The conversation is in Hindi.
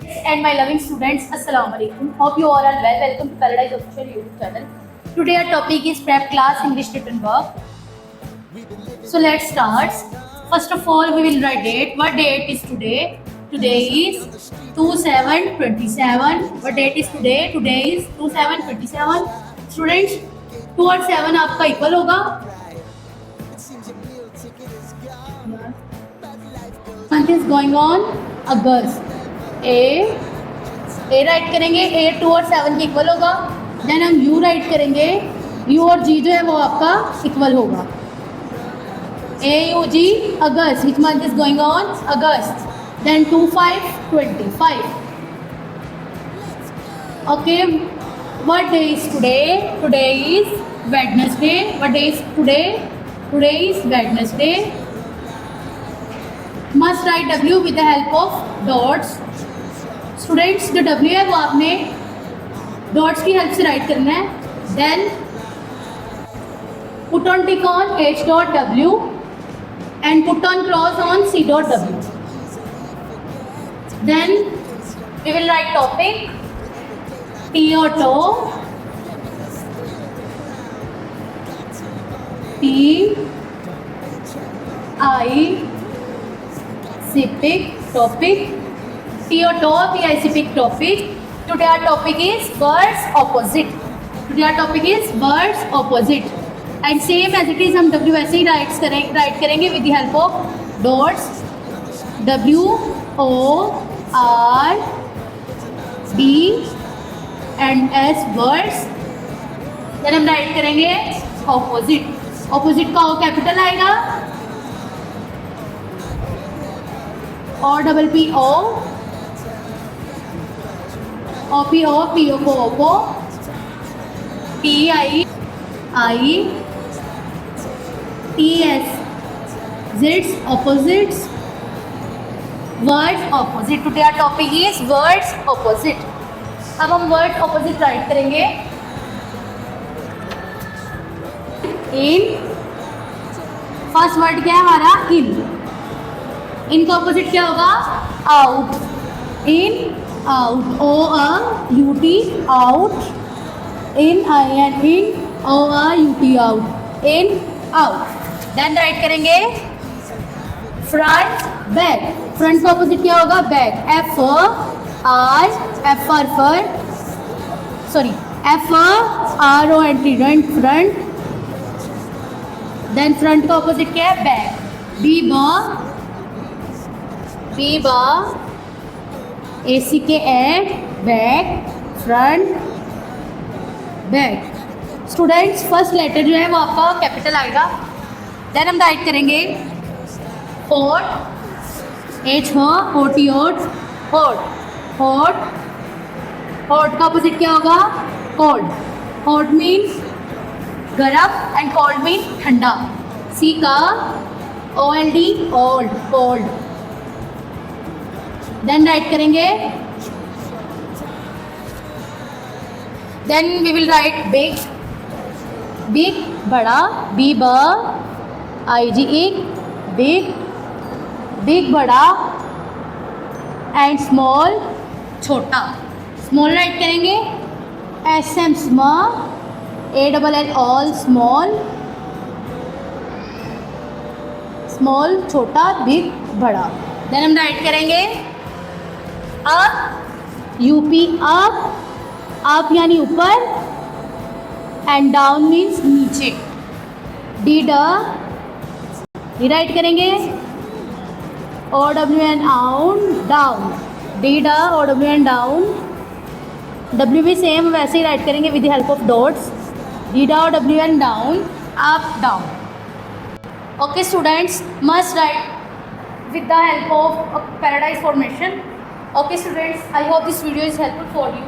And my loving students, Assalamu alaikum. Hope you all are well. Welcome to Paradise Official YouTube channel. Today our topic is prep class English written work. So let's start. First of all, we will write date. What date is today? Today is 2/7/27. What date is today? Today is 2/7/27. Students, 2 और 7 आपका इक्वल होगा. Month is going on August. A right करेंगे. ए 2 और 7 के इक्वल होगा. देन हम यू राइट करेंगे. यू और जी जो है वो आपका इक्वल होगा. A U G August. Which month is going on? August. Then 2/5/25. Okay. What day is today? Today is Wednesday. What day is today? Today is Wednesday. Must write W with the help of dots. Students, जो डब्ल्यू है वो आपने डॉट्स की हेल्प से राइट करना है. Then put on tick on H.W and put on cross on C.W. Then we will write topic T or toe, P I C pick topic. T or toe, P I C pick topic. Today our topic is words opposite. Today our topic is words opposite. And same as it is हम W ऐसे ही राइट करेंगे with the help of dots. W O R D and S words. Then हम राइट करेंगे opposite. Opposite का O कैपिटल आएगा. O double P O. O P O P O को Oppo. T I T S Z's opposites. Words opposite. Today our topic is words opposite. अब हम words opposite राइट करेंगे. In फर्स्ट वर्ड क्या है हमारा? in. in का opposite क्या होगा? out. in out. O U T out. in I N in. O U T out. in out. Then write करेंगे फ्रंट बैक. फ्रंट का ऑपोजिट क्या होगा? Back. F R O N T front. Then front का ऑपोजिट क्या है? Back. B A C K back. Front back. Students, first letter जो है वो आपका कैपिटल आएगा. देन हम राइट करेंगे होट. H O T होट. होट. होट का अपोजिट क्या होगा? कोल्ड. होट मीन्स गर्म एंड कोल्ड मीन ठंडा. C का OLD old. Cold. Then write करेंगे. Then we will write big. Big बड़ा. B I G big. Big बड़ा. एंड स्मॉल छोटा. स्मॉल राइट करेंगे SM small. ALL all small. Small छोटा. बिग बड़ा. देन हम राइट करेंगे अप. UP up. अप यानी ऊपर. एंड डाउन मीन्स नीचे. डी राइट करेंगे OWN down. D OWN down. W भी सेम वैसे ही राइट करेंगे with the help of dots. D OWN down. Up down. Okay students, must write with the help of paradise formation. Okay students, I hope this video is helpful for you.